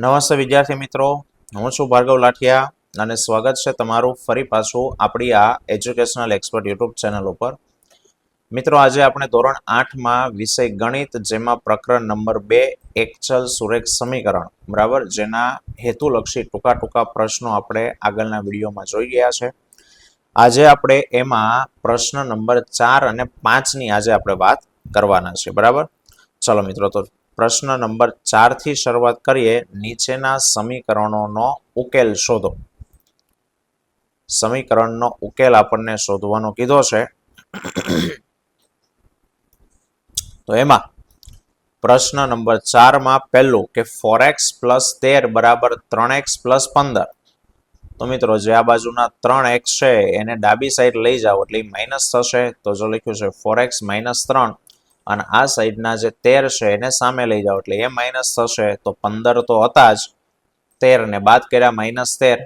નમસ્તે વિદ્યાર્થી મિત્રો, હું છું ભાર્ગવ લાઠિયા અને સ્વાગત છે તમારું ફરી પાછું આપણી આ એજ્યુકેશનલ એક્સપર્ટ યુટ્યુબ ચેનલ ઉપર. મિત્રો, આજે આપણે ધોરણ 8માં વિષય ગણિત, જેમાં પ્રકરણ નંબર 2 એક ચલ સુરેખ સમીકરણ, બરાબર, જેના હેતુલક્ષી ટૂંકા પ્રશ્નો આપણે આગળના વિડીયોમાં જોઈ ગયા છે. આજે આપણે એમાં પ્રશ્ન નંબર 4 અને 5ની આજે આપણે વાત કરવાના છે, બરાબર. ચલો મિત્રો, તો પ્રશ્ન નંબર 4 થી શરૂઆત કરીએ. નીચેના સમીકરણોનો ઉકેલ શોધો. સમીકરણનો ઉકેલ આપણને શોધવાનો કીધો છે. તો એમાં પ્રશ્ન નંબર 4માં પહેલું કે 4x + 13 બરાબર 3x + 15. તો મિત્રો, જે આ બાજુના 3x છે એને ડાબી સાઈડ લઈ જાઓ એટલે માઇનસ થશે. તો જો લખ્યું છે 4x - 3 અને આ સાઈડના જે 13 છે એને સામે લઈ જાઓ એટલે એ માઇનસ થશે. તો 15 તો હતા જ, 13 ને બાદ કર્યા -13.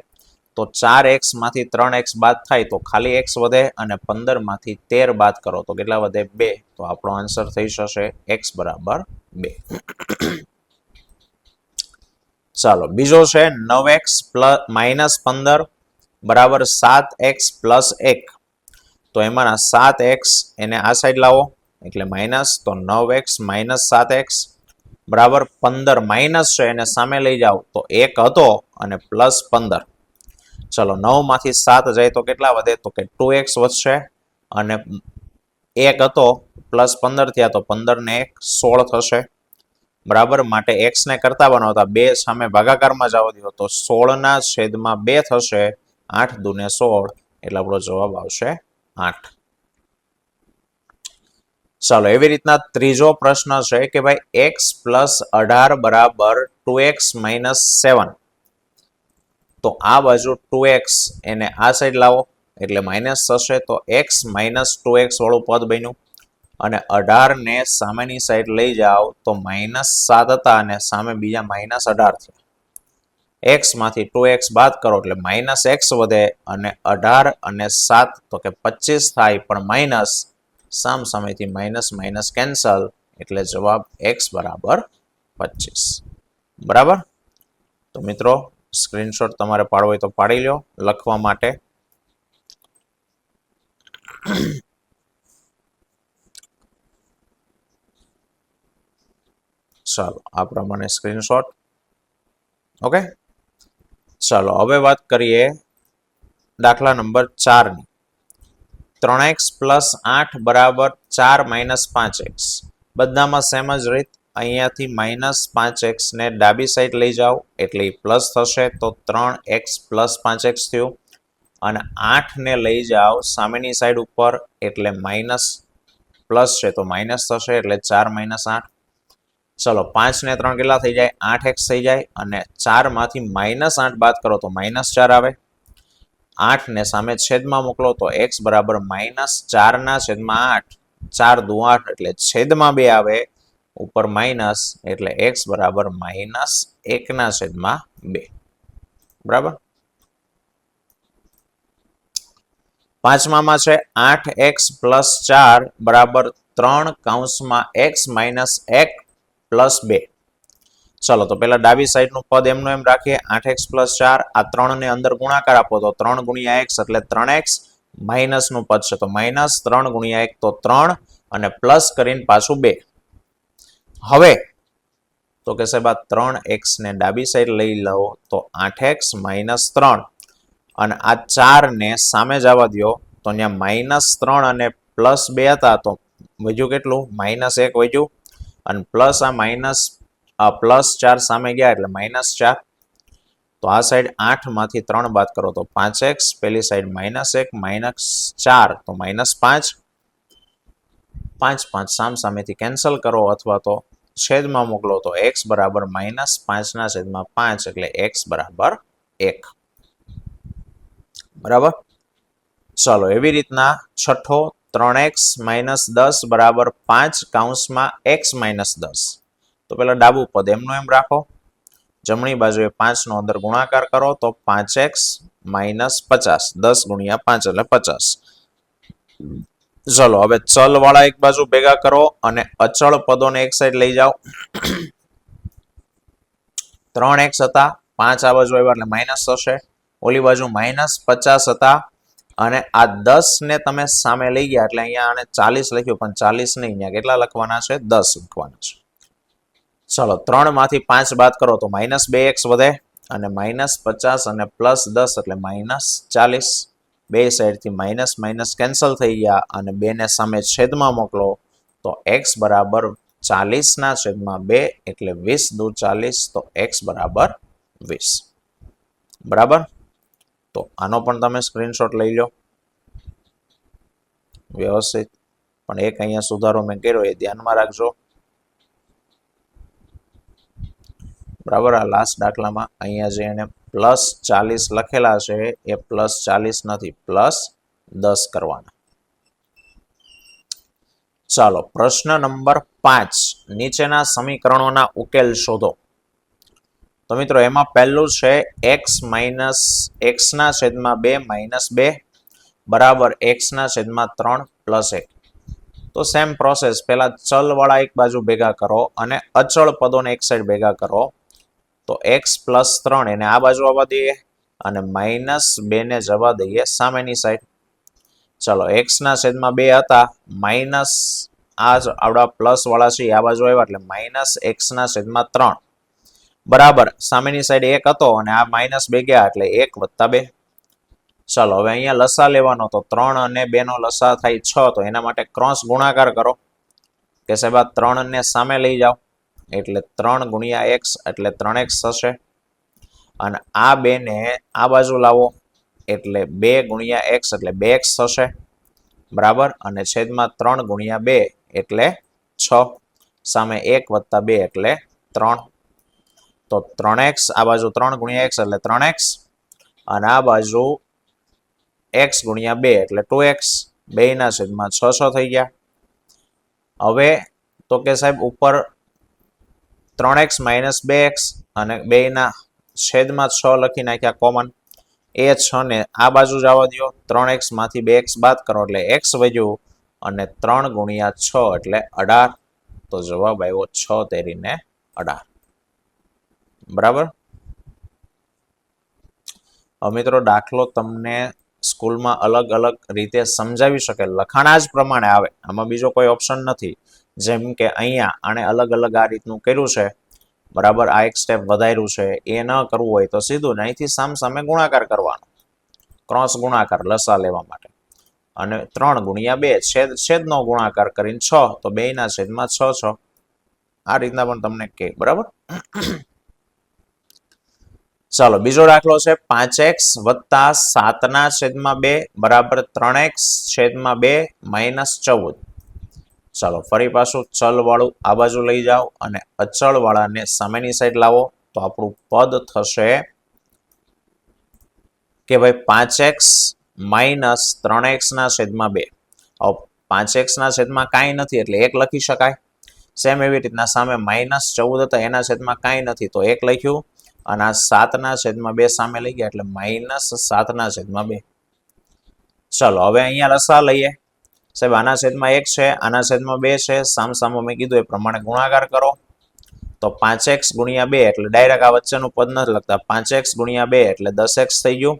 તો 4x માંથી 3x બાદ થાય તો ખાલી x વધે અને 15 માંથી 13 બાદ કરો તો કેટલા વધે? 2. તો આપણો આન્સર થઈ જશે x બરાબર 2. ચાલો, બીજો છે 9x - 15 બરાબર 7x + 1. તો એમાંના 7x એને આ સાઈડ લાવો એટલે માઇનસ. તો 9x - 7x બરાબર 15 માઇનસ છે એને સામે લઈ જાઓ તો 1 હતો અને +15. ચલો, 9 માંથી 7 જાય તો કેટલા વધે? તો કે 2x વધશે અને 1 હતો +15 થયા તો 15 ને 1 16 થશે, બરાબર. માટે x ને કરતા બનાવતા 2 સામે ભાગાકારમાં જવા દો તો 16/2 થશે. 8 × 2 = 16 એટલે આપણો જવાબ આવશે 8. ચાલો, એવી રીતના ત્રીજો પ્રશ્ન છે કે ભાઈ x + 18 બરાબર 2x - 7. તો આ બાજુ 2x એને આ સાઈડ લાવો એટલે માઇનસ થશે. તો x - 2x વાળું પદ બન્યું અને 18 ને સામેની સાઈડ લઈ જાઓ તો -7 હતા અને સામે બીજા -18 થયા. x માંથી 2x બાદ કરો એટલે -x વધે અને 18 અને 7 તો કે 25 થાય, પણ માઇનસ સામેથી માઇનસ કેન્સલ એટલે જવાબ x બરાબર 25. બરાબર. તો મિત્રો, સ્ક્રીનશોટ તમારે પાડવો હોય તો પાડી લો લખવા માટે. ચાલો, આ પ્રમાણે સ્ક્રીનશોટ. ઓકે, ચાલો હવે વાત કરીએ દાખલા નંબર 4ની. 3x + 8 બરાબર 4 - 5x. બધામાં સેમ જ રીત. અહીંયાથી -5x ને ડાબી સાઈડ લઈ જાઓ એટલે પ્લસ થશે. તો 3x + 5x થયું અને 8 ને લઈ જાઓ સામેની સાઈડ ઉપર એટલે માઇનસ પ્લસ છે તો માઇનસ થશે એટલે 4 - 8. ચલો, 5 ને 3 કેટલા થઈ જાય? 8x થઈ જાય અને 4 માંથી -8 બાદ કરો તો -4 આવે. 8 ને સામે છેદમાં મોકલો તો x બરાબર -4/8. 4 × 8 એટલે છેદમાં 2 આવે, ઉપર માઇનસ એટલે x બરાબર -1/2. બરાબર. પાંચમામાં છે 8x + 4 બરાબર 3(x - 1 + 2. ચલો, તો પેલા ડાબી સાઈડનું પદ એમનું એમ રાખીએ. 8x + 4 આ 3 ને અંદર ગુણાકાર આપો તો 3 × x એટલે 3x. માઇનસનું પદ છે તો માઇનસ 3 × 1 તો 3 અને પ્લસ કરીને પાછું 2. હવે તો કે સાહેબ આ 3x ને ડાબી સાઈડ લઈ લો તો 8x - 3 અને આ 4 ને સામે જવા દો તો અહીંયા -3 અને +2 હતા તો વધ્યું કેટલું? -1 વધ્યું અને પ્લસ આ +4 સામે ગયા એટલે -4. તો આ સાઈડ 8 માંથી 3 બાદ કરો તો 5x. પેલી સાઈડ -1 -4 તો -5. 5 સામેથી કેન્સલ કરો અથવા તો છેદમાં મોકલો તો x બરાબર -5/5 એટલે x બરાબર 1. બરાબર. ચાલો, એવી રીતના છઠ્ઠો 3x - 10 બરાબર 5(x - 10). તો પેલા ડાબું પદ એમનું એમ રાખો. જમણી બાજુએ 5 નો અંદર ગુણાકાર કરો તો 5x - 50. 10 × 5 એટલે 50. ચલો, હવે ચલ વાળા એક બાજુ ભેગા કરો અને અચળ પદોને એક સાઈડ લઈ જાઓ. 3x હતા, 5 આ બાજુ આવ્યા એટલે માઇનસ થશે, ઓલી બાજુ -50 હતા, અને આ 10 ને તમે સામે લઈ ગયા એટલે અહીંયા આને 40 લખ્યું, પણ 40 નહીં, અહીંયા કેટલા લખવાના છે? 10 લખવાના છે. ચલો 3 માંથી 5 બાદ કરો તો -2x વધે, અને -50 અને +10 એટલે -40. બે સાઈડથી માઇનસ માઇનસ કેન્સલ થઈ ગયા, અને 2 ને સામે છેદમાં મોકલો તો x બરાબર 40/2 એટલે 20 દુ 40, તો x બરાબર 20. બરાબર. તો આનો પણ તમે સ્ક્રીનશોટ લઈ લો વ્યવસ્થિત, પણ એક અહીંયા સુધારો મેં કર્યો એ ધ્યાનમાં રાખજો. બરાબર. આ લાસ્ટ દાખલામાં અહીંયા જે એને +40 લખેલા છે એ +40 નથી, +10 કરવાના. ચાલો પ્રશ્ન નંબર 5, નીચેના સમીકરણોના ઉકેલ શોધો. તો મિત્રો એમાં પહેલું છે x - x/2 બરાબર x/3 + 1. તો સેમ પ્રોસેસ, પહેલા ચલ વાળા એક બાજુ ભેગા કરો અને અચળ પદોને એક સાઈડ ભેગા કરો. તો x + 3 એને આ બાજુ આવવા દઈએ, અને -2 ને જવા દઈએ સામેની સાઈડ. ચલો x/2 હતા, માઇનસ આ આવડા પ્લસ વાળા છે આ બાજુ આવ્યા એટલે -x/3 બરાબર સામેની સાઈડ 1 હતો, અને આ -2 ગયા એટલે 1 + 2. ચાલો હવે અહીંયા લસા લેવાનો, તો 3 અને 2 નો લસા થાય 6, તો એના માટે ક્રોસ ગુણાકાર કરો કે સાહેબ આ 3 ને સામે લઈ જાઓ એટલે 3 × x એટલે 3x થશે, અને આ 2 ને આ બાજુ લાવો એટલે 2 × x એટલે 2x થશે. બરાબર. અને છેદમાં 3 × 2 એટલે 6, સામે 1 + 2 એટલે 3, તો 3x આ બાજુ 3 × x એટલે 3x, અને આ બાજુ x × 2 એટલે 2x, 2/6 થઈ ગયા. હવે તો કે સાહેબ ઉપર 3x - 2x અને 2/6 લખી નાખ્યા કોમન, એ 6 ને આ બાજુ જવા દો, 3x માંથી 2x બાદ કરો એટલે x વધ્યું, અને 3 × 6 એટલે 18, તો જવાબ આવ્યો 6 તેરીને 18. બરાબર. હવે મિત્રો દાખલો તમને સ્કૂલમાં અલગ અલગ રીતે સમજાવી શકે, લખાણા જ પ્રમાણે આવે, આમાં બીજો કોઈ ઓપ્શન નથી. જેમ કે અહીંયા આને અલગ અલગ આ રીતનું કર્યું છે. બરાબર. આ એક સ્ટેપ વધાર્યું છે, એ ન કરવું હોય તો સીધું અહીંથી સામે ગુણાકાર કરવાનો, ક્રોસ ગુણાકાર લસા લેવા માટે, અને 3 × 2 છેદનો ગુણાકાર કરીને 6, તો 2/6 આ રીતના પણ તમને કહે. બરાબર. ચાલો બીજો દાખલો છે 5x + 7/2 બરાબર 3x/2 - 14. ચાલો ફરી પાછું ચલ વાળું આ બાજુ લઈ જાઓ અને અચળ વાળાને સામેની સાઈડ લાવો, તો આપણું પદ થશે કે ભાઈ 5x - 3x/2. હવે 5x/2 કાંઈ નથી એટલે 1 લખી શકાય. સેમ એવી રીતના સામે -14 હતા, એના છેદમાં કાંઈ નથી તો 1 લખ્યું, અને આ 7/2 સામે લઈ ગયા એટલે -7/2. ચલો હવે અહીંયા લસા લઈએ. સાહેબ આના છેદમાં 1 છે, આના છેદમાં 2 છે, સામસામો મેં કીધું એ પ્રમાણે ગુણાકાર કરો. તો 5x × 2 એટલે ડાયરેક્ટ આ વચ્ચેનું પદ નથી લખતા, 5x × 2 એટલે 10x થઈ ગયું.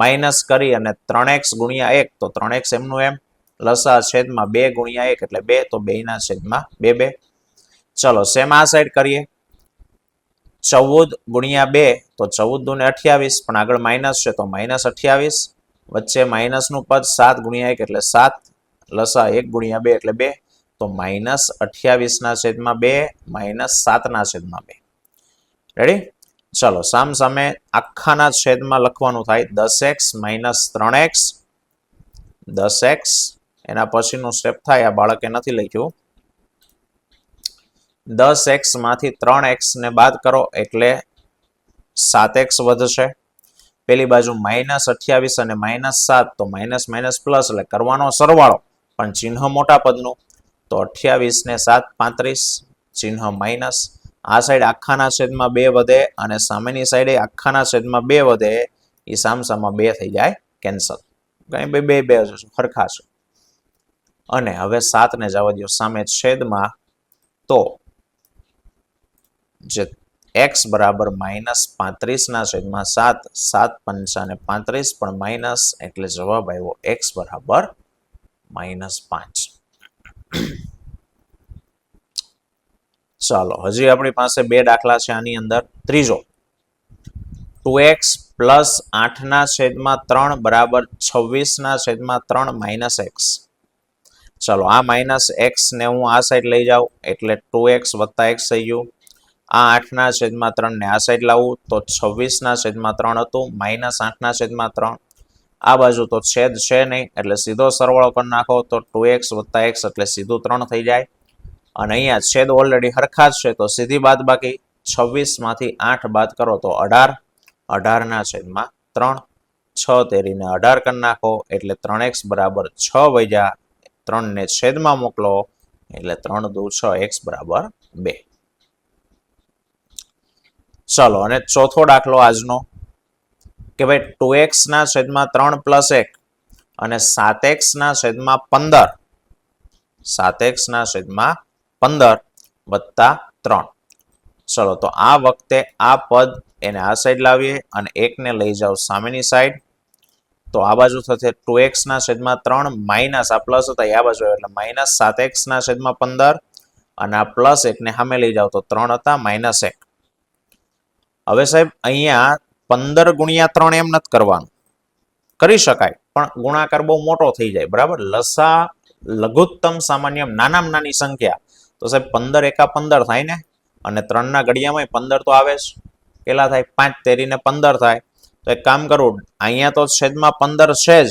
માઇનસ કરી અને 3x × 1 તો 3x એમનું એમ, લસા છેદમાં 2 × 1 એટલે 2, તો 2/2. ચલો સેમ આ સાઈડ કરીએ. 14 × 2 તો 14 દુ ને 28, પણ આગળ માઇનસ છે તો -28, વચ્ચે માઇનસનું પદ 7 × 1 એટલે 7, લસા 1 × 2 એટલે 2, તો -28/2 -7/2. રેડી. ચલો સામે આખાના છેદમાં લખવાનું થાય 10x - 3x, 10x, એના પછીનું સ્ટેપ થાય આ બાળકે નથી લખ્યું. 10x માંથી 3x ને બાદ કરો એટલે 7x વધશે. પેલી બાજુ -28 અને -7, તો માઇનસ પ્લસ એટલે કરવાનો સરવાળો, પણ ચિહ્ન મોટા પદનું, તો 28 ને 7 35, ચિહ્ન માઇનસ. આ સાઈડ આખાના છેદમાં 2 વધે, અને સામેની સાઈડે આખાના છેદમાં 2 વધે, એ સામસામાં 2 થઈ જાય કેન્સલ, કઈ બે સરખા છે. અને હવે 7 ને જવા દો સામે છેદમાં, તો જે એક્સ બરાબર -35/7, 7 પંચા ને 35 પણ માઇનસ, એટલે જવાબ આવ્યો એક્સ બરાબર -5. ચાલો હજી આપણી પાસે બે દાખલા છે આની અંદર. ત્રીજો 2x પ્લસ 8/3 બરાબર 26/3 - x. ચાલો આ માઇનસ એક્સ ને હું આ સાઈડ લઈ જાઉં એટલે 2x વત્તા x થઈ ગયું. આ 8/3 ને આ સાઈડ લાવું તો 26/3 હતું, -8/3. આ બાજુ તો છેદ છે નહીં એટલે સીધો સરવાળો કરી નાખો તો 2x વત્તા x એટલે સીધું 3 થઈ જાય. અને અહીંયા છેદ ઓલરેડી હરખા જ છે તો સીધી બાદ બાકી 26 માંથી 8 બાદ કરો તો 18, 18/3. 6 તેરીને 18 કરી નાખો એટલે 3x બરાબર 6 વૈજા, 3 ને છેદમાં મોકલો એટલે 3 દુ 6, x બરાબર 2. ચાલો અને ચોથો દાખલો આજનો કે ભાઈ 2x/3 પ્લસ 1 અને 7x/15, 7x/15 વત્તા 3. ચલો તો આ વખતે આ પદ એને આ સાઈડ લાવીએ અને 1 ને લઈ જાઓ સામેની સાઈડ. તો આ બાજુ થશે 2x/3 માઇનસ આ પ્લસ હતા આ બાજુ એટલે -7x/15 અને આ પ્લસ 1 ને સામે લઈ જાઓ તો 3 હતા -1. હવે સાહેબ અહીંયા 15 ગુણ્યા 3 એમ નથી કરવાનું, કરી શકાય પણ ગુણાકાર બહુ મોટો થઈ જાય. બરાબર, લસા લઘુત્તમ સામાન્ય નાનામાં નાની સંખ્યા તો સાહેબ 15 એકા 15 થાય ને, અને 3 ના ઘડિયામાં 15 તો આવે જ. કેટલા થાય? 5 તેરીને 15 થાય. તો એક કામ કરું, અહીંયા તો છેદમાં 15 છે જ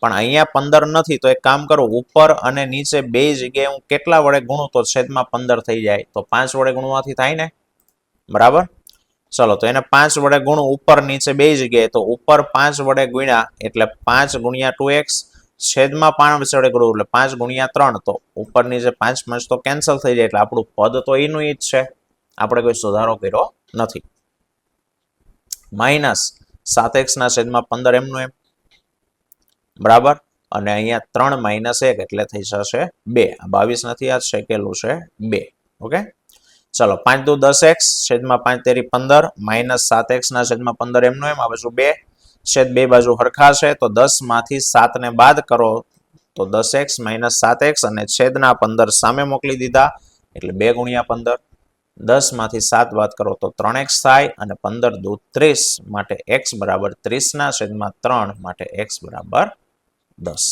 પણ અહીંયા 15 નથી તો એક કામ કરું, ઉપર અને નીચે બે જગ્યાએ હું કેટલા વડે ગુણું તો છેદમાં 15 થઈ જાય. તો 5 વડે ગુણવાથી થાય ને. બરાબર, ચલો તો એને 5 વડે ગુણું ઉપર નીચે બે જગ્યાએ તો ઉપર 5 વડે ગુણ્યા એટલે 5 ગુણ્યા 2x, છેદમાં 5 વડે ગુણું એટલે 5 ગુણ્યા 3. તો ઉપર નીચે 5 5 તો કેન્સલ થઈ જાય એટલે આપણું પદ તો એનું જ છે, આપણે કોઈ સુધારો કર્યો નથી. -7x/15 એમનું એમ. બરાબર, અને અહીંયા 3 - 1 એટલે થઈ જશે 2. 22 નથી, આ શેકેલું છે 2. ઓકે, ચલો 5 દુ 10x, છેદમાં 5 તેરી 15, -7x/15 એમનું એમ. આ બાજુ 2, છેદ બે બાજુ હરખા છે તો 10 માંથી 7 ને બાદ કરો તો 10x - 7x અને છેદના 15 સામે મોકલી દીધા એટલે 2 ગુણ્યા 15. 10 માંથી 7 બાદ કરો તો 3x થાય અને 15 દુ 30 માટે x બરાબર 30/3 માટે x બરાબર 10.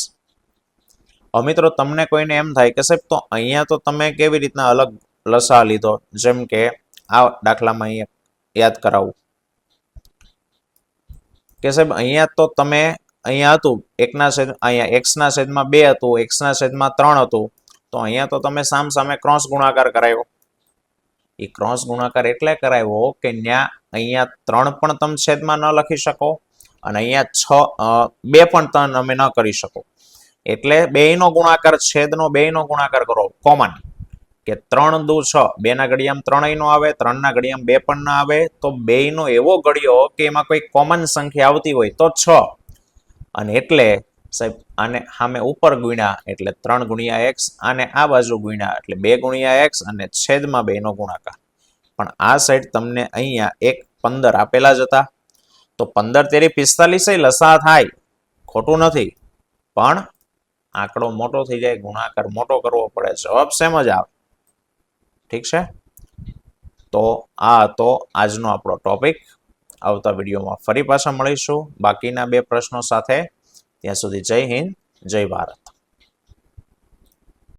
હવે મિત્રો તમને કોઈને એમ થાય કે સાહેબ તો અહીંયા તો તમે કેવી રીતના અલગ લસા લીધો, જેમ કે આ દાખલામાં અહીંયા યાદ કરાવું કે સાહેબ અહીંયા તો તમે અહીંયા હતું અહીંયા x/2 હતું, x/3 હતું, તો અહીંયા તો તમે સામે ક્રોસ ગુણાકાર કરાયો. એ ક્રોસ ગુણાકાર એટલે કરાવ્યો કે અહીંયા 3 પણ તમે છેદમાં ન લખી શકો અને અહીંયા 2 પણ તમે ન કરી શકો. એટલે બેયનો ગુણાકાર, છેદનો બેયનો ગુણાકાર કરો કોમન, કે 3 દુ 6, 2 ના ઘડિયામાં 3 નો આવે, 3 ના ઘડિયામાં 2 પણ ના આવે. તો બેયનો એવો ઘડિયો કે એમાં કોઈ કોમન સંખ્યા આવતી હોય તો 6. અને એટલે સાહેબ આને સામે ઉપર ગુણ્યા એટલે 3 ગુણ્યા x, આને આ બાજુ ગુણ્યા એટલે 2 ગુણ્યા x અને છેદમાં 2 નો ગુણાકાર. પણ આ સાઈડ તમને અહીંયા 15 આપેલા જ હતા તો 15 તેરી 45 લસા થાય, ખોટું નથી, પણ આંકડો મોટો થઈ જાય, ગુણાકાર મોટો કરવો પડે, જવાબ સેમ જ આવે. ઠીક છે, તો આ હતો આજનો આપણો ટોપિક. આવતા વિડીયોમાં ફરી પાછા મળીશું બાકીના 2 પ્રશ્નો સાથે. ત્યાં સુધી જય હિન્દ, જય ભારત.